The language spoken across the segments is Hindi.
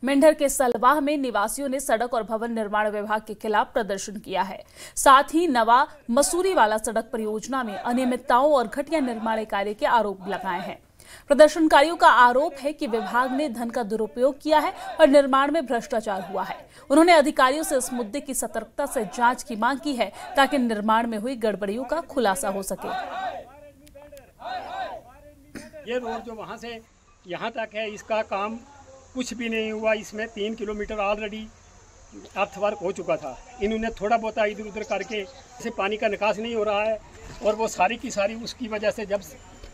मेंढर के सलवाह में निवासियों ने सड़क और भवन निर्माण विभाग के खिलाफ प्रदर्शन किया है। साथ ही नवा मसूरी वाला सड़क परियोजना में अनियमितताओं और घटिया निर्माण कार्य के आरोप लगाए हैं। प्रदर्शनकारियों का आरोप है कि विभाग ने धन का दुरुपयोग किया है और निर्माण में भ्रष्टाचार हुआ है। उन्होंने अधिकारियों से इस मुद्दे की सतर्कता से जांच की मांग की है ताकि निर्माण में हुई गड़बड़ियों का खुलासा हो सके। ये रोड जो वहाँ से यहाँ तक है, इसका काम कुछ भी नहीं हुआ। इसमें 3 किलोमीटर ऑलरेडी अर्थवर्क हो चुका था। इन्होंने थोड़ा बहुत इधर उधर करके इसे पानी का निकास नहीं हो रहा है और वो सारी की सारी उसकी वजह से जब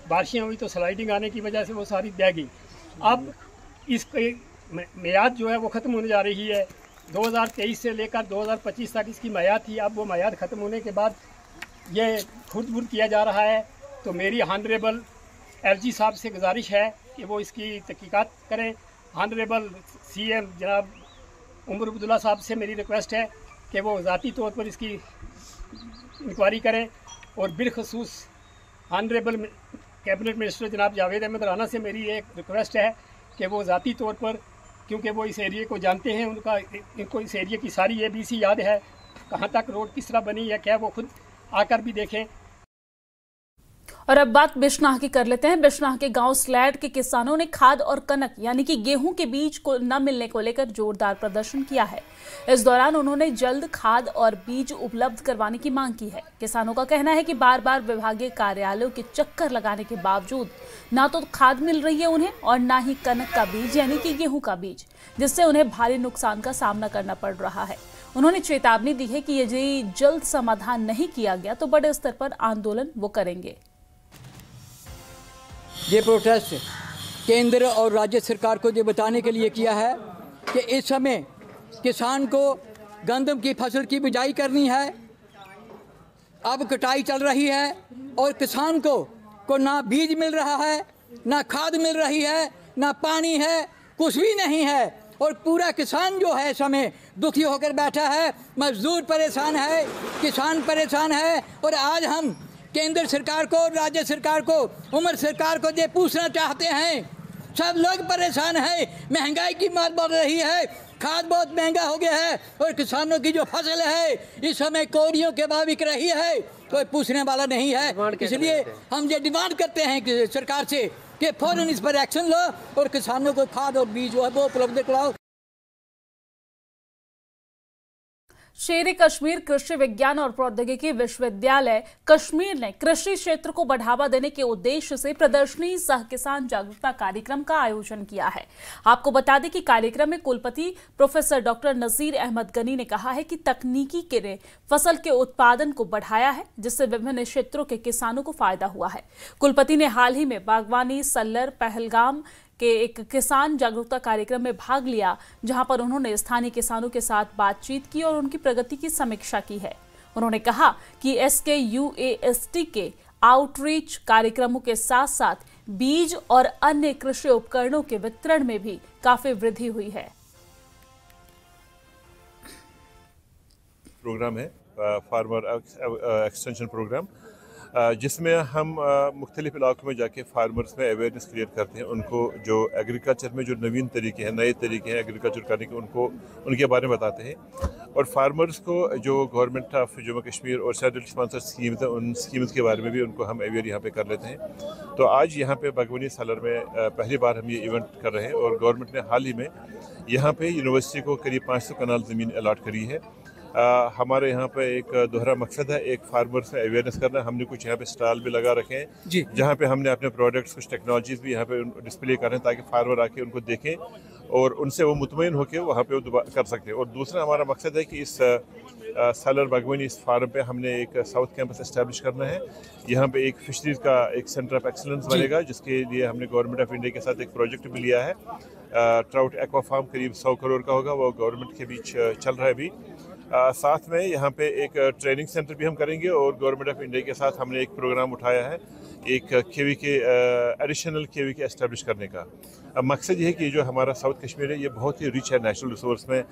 बारिशें हुई तो स्लाइडिंग आने की वजह से वो सारी बह गई। अब इसकी मियाद जो है वो ख़त्म होने जा रही है। 2023 से लेकर 2025 तक इसकी मियाद थी। अब वो मियाद ख़त्म होने के बाद ये खुर्द-बुर्द किया जा रहा है। तो मेरी ऑनरेबल एलजी साहब से गुजारिश है कि वो इसकी तहकीकात करें। ऑनरेबल सीएम जनाब उमर अब्दुल्ला साहब से मेरी रिक्वेस्ट है कि वो ज़ाती तौर पर इसकी इंक्वायरी करें और बिलखसूस ऑनरेबल कैबिनेट मिनिस्टर जनाब जावेद अहमद राना से मेरी एक रिक्वेस्ट है कि वो ज़ाती तौर पर, क्योंकि वो इस एरिए को जानते हैं, इनको इस एरिए की सारी ABC याद है, कहाँ तक रोड किस तरह बनी है, क्या वो खुद आकर भी देखें। और अब बात बिश्नाह की कर लेते हैं। बिश्नाह के गांव स्लैड के किसानों ने खाद और कनक यानी कि गेहूं के बीज को न मिलने को लेकर जोरदार प्रदर्शन किया है। इस दौरान उन्होंने जल्द खाद और बीज उपलब्ध करवाने की मांग की है। किसानों का कहना है कि बार बार विभागीय कार्यालयों के चक्कर लगाने के बावजूद ना तो खाद मिल रही है उन्हें और ना ही कनक का बीज यानी कि गेहूं का बीज, जिससे उन्हें भारी नुकसान का सामना करना पड़ रहा है। उन्होंने चेतावनी दी है कि यदि जल्द समाधान नहीं किया गया तो बड़े स्तर पर आंदोलन वो करेंगे। ये प्रोटेस्ट केंद्र और राज्य सरकार को ये बताने के लिए किया है कि इस समय किसान को गंदम की फसल की बिजाई करनी है। अब कटाई चल रही है और किसान को ना बीज मिल रहा है, ना खाद मिल रही है, ना पानी है, कुछ भी नहीं है। और पूरा किसान जो है इस समय दुखी होकर बैठा है। मजदूर परेशान है, किसान परेशान है। और आज हम केंद्र सरकार को, राज्य सरकार को, उमर सरकार को ये पूछना चाहते हैं, सब लोग परेशान हैं। महंगाई की मार बढ़ रही है, खाद बहुत महंगा हो गया है और किसानों की जो फसल है इस समय कौड़ियों के भाव बिक रही है, कोई पूछने वाला नहीं है। इसलिए हम ये डिमांड करते हैं कि सरकार से कि फौरन इस पर एक्शन लो और किसानों को खाद और बीज जो है वो उपलब्ध कराओ। शेर कश्मीर कृषि विज्ञान और प्रौद्योगिकी विश्वविद्यालय कश्मीर ने कृषि क्षेत्र को बढ़ावा देने के उद्देश्य से प्रदर्शनी सह किसान जागरूकता कार्यक्रम का आयोजन किया है। आपको बता दें कि कार्यक्रम में कुलपति प्रोफेसर डॉक्टर नजीर अहमद गनी ने कहा है कि तकनीकी ने फसल के उत्पादन को बढ़ाया है, जिससे विभिन्न क्षेत्रों के किसानों को फायदा हुआ है। कुलपति ने हाल ही में बागवानी, सल्लर, पहलगाम के एक किसान जागरूकता कार्यक्रम में भाग लिया, जहां पर उन्होंने स्थानीय किसानों के साथ बातचीत की और उनकी प्रगति की समीक्षा की है। उन्होंने कहा कि SKUAST के आउटरीच कार्यक्रमों के साथ साथ बीज और अन्य कृषि उपकरणों के वितरण में भी काफी वृद्धि हुई है। प्रोग्राम है फार्मर एक्सटेंशन प्रोग्राम, जिसमें हम मुख्तलिफ इलाकों में जाके फार्मर्स में अवेयरनेस क्रिएट करते हैं। उनको जो एग्रीकल्चर में जो नवीन तरीके हैं, नए तरीके हैं एग्रीकल्चर करने के, उनके बारे में बताते हैं। और फार्मर्स को जो गवर्नमेंट ऑफ जम्मू कश्मीर और सेंट्रल स्पॉन्सर स्कीम्स हैं, उन स्कीम्स के बारे में भी उनको हम अवेयर यहाँ पे कर लेते हैं। तो आज यहाँ पे बागवानी सालर में पहली बार हम ये इवेंट कर रहे हैं और गवर्नमेंट ने हाल ही में यहाँ पे यूनिवर्सिटी को करीब 500 कनाल ज़मीन अलाट करी है। हमारे यहाँ पे एक दोहरा मकसद है, एक फार्मर्स में अवेयरनेस करना। हमने कुछ यहाँ पे स्टॉल भी लगा रखे हैं जहाँ पे हमने अपने प्रोडक्ट्स, कुछ टेक्नोलॉजीज भी यहाँ पे डिस्प्ले कर रहे हैं ताकि फार्मर आके उनको देखें और उनसे वो मुतमईन होकर वहाँ पे वो कर सकते हैं। और दूसरा हमारा मकसद है कि इस सालर बागवानी इस फार्म पे हमने एक साउथ कैंपस इस्टेब्लिश करना है। यहाँ पे एक फिशरीज का एक सेंटर ऑफ एक्सीलेंस बनेगा, जिसके लिए हमने गवर्नमेंट ऑफ इंडिया के साथ एक प्रोजेक्ट भी लिया है। ट्राउट एक्वा फार्म करीब 100 करोड़ का होगा, वो गवर्नमेंट के बीच चल रहा है अभी। साथ में यहाँ पे एक ट्रेनिंग सेंटर भी हम करेंगे और गवर्नमेंट ऑफ इंडिया के साथ हमने एक प्रोग्राम उठाया है एक KVK एडिशनल KVK एस्टेब्लिश करने का। अब मकसद ये है कि जो हमारा साउथ कश्मीर है ये बहुत ही रिच है नेचुरल रिसोर्स में।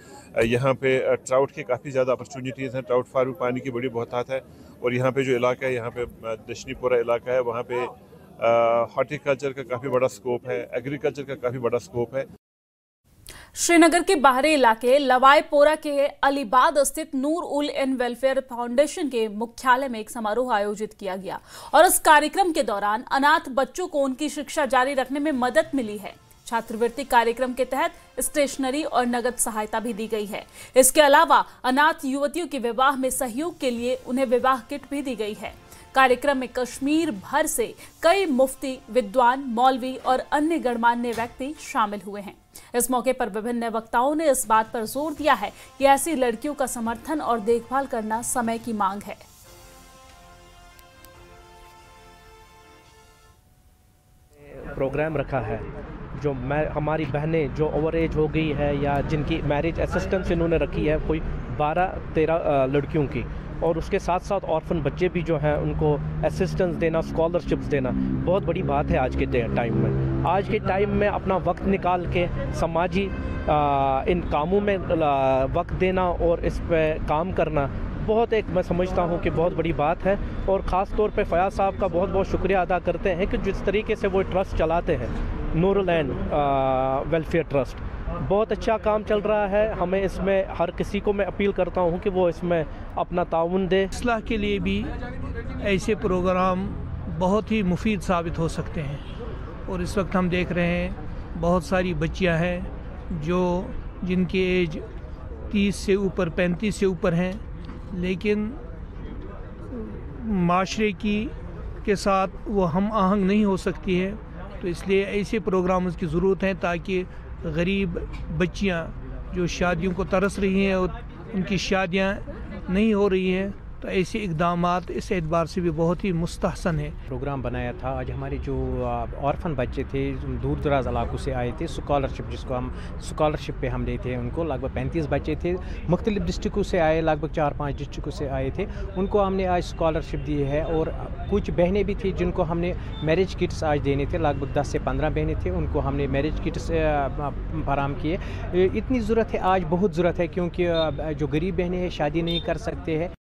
यहाँ पे ट्राउट के काफ़ी ज़्यादा अपॉर्चुनिटीज़ हैं, ट्राउट फार्म में पानी की बड़ी बहुत है। और यहाँ पे जो इलाका है, यहाँ पे दशनीपुरा इलाका है, वहाँ पे हॉर्टिकल्चर का काफ़ी बड़ा स्कोप है, एग्रीकल्चर का काफ़ी बड़ा स्कोप है। श्रीनगर के बाहरी इलाके लवाईपोरा के अलीबाद स्थित नूर उल इन वेलफेयर फाउंडेशन के मुख्यालय में एक समारोह आयोजित किया गया और इस कार्यक्रम के दौरान अनाथ बच्चों को उनकी शिक्षा जारी रखने में मदद मिली है। छात्रवृत्ति कार्यक्रम के तहत स्टेशनरी और नगद सहायता भी दी गई है। इसके अलावा अनाथ युवतियों के विवाह में सहयोग के लिए उन्हें विवाह किट भी दी गई है। कार्यक्रम में कश्मीर भर से कई मुफ्ती, विद्वान, मौलवी और अन्य गणमान्य व्यक्ति शामिल हुए हैं। इस मौके पर विभिन्न वक्ताओं ने इस बात पर जोर दिया है कि ऐसी लड़कियों का समर्थन और देखभाल करना समय की मांग है। प्रोग्राम रखा है जो हमारी बहनें जो ओवर एज हो गई है या जिनकी मैरिज असिस्टेंस इन्होंने रखी है कोई 12-13 लड़कियों की, और उसके साथ साथ ऑर्फन बच्चे भी जो हैं उनको असिस्टेंस देना, स्कॉलरशिप्स देना बहुत बड़ी बात है आज के टाइम में। आज के टाइम में अपना वक्त निकाल के समाजी इन कामों में वक्त देना और इस पे काम करना बहुत मैं समझता हूँ कि बहुत बड़ी बात है। और ख़ास तौर पे फयाज साहब का बहुत बहुत शुक्रिया अदा करते हैं कि जिस तरीके से वो ट्रस्ट चलाते हैं, नूर उल इन वेलफेयर ट्रस्ट, बहुत अच्छा काम चल रहा है। हमें इसमें हर किसी को मैं अपील करता हूँ कि वो इसमें अपना ताउन दे। इस्लाह के लिए भी ऐसे प्रोग्राम बहुत ही मुफीद साबित हो सकते हैं। और इस वक्त हम देख रहे हैं बहुत सारी बच्चियां हैं जिनकी एज 30 से ऊपर, 35 से ऊपर हैं, लेकिन माशरे के साथ वो हम आहंग नहीं हो सकती है। तो इसलिए ऐसे प्रोग्राम्स की ज़रूरत है ताकि गरीब बच्चियां जो शादियों को तरस रही हैं और उनकी शादियां नहीं हो रही हैं, तो ऐसे इक़दामात इस एतबार से भी बहुत ही मुस्तहसन है। प्रोग्राम बनाया था आज हमारे जो ऑर्फन बच्चे थे, दूर दराज इलाकों से आए थे, स्कॉलरशिप जिसको हम स्कॉलरशिप पे हम देते हैं उनको, लगभग 35 बच्चे थे, मुख्तलिफ डिस्ट्रिक्टों से आए, लगभग 4-5 डिस्ट्रिक्टों से आए थे। उनको हमने आज स्कॉलरशिप दी है और कुछ बहनें भी थी जिनको हमने मैरिज किट्स आज देने थे, लगभग 10 से 15 बहनें थे, उनको हमने मैरिज किट्स फराम किए। इतनी ज़रूरत है आज, बहुत ज़रूरत है, क्योंकि जो गरीब बहनें हैं शादी नहीं कर सकते हैं।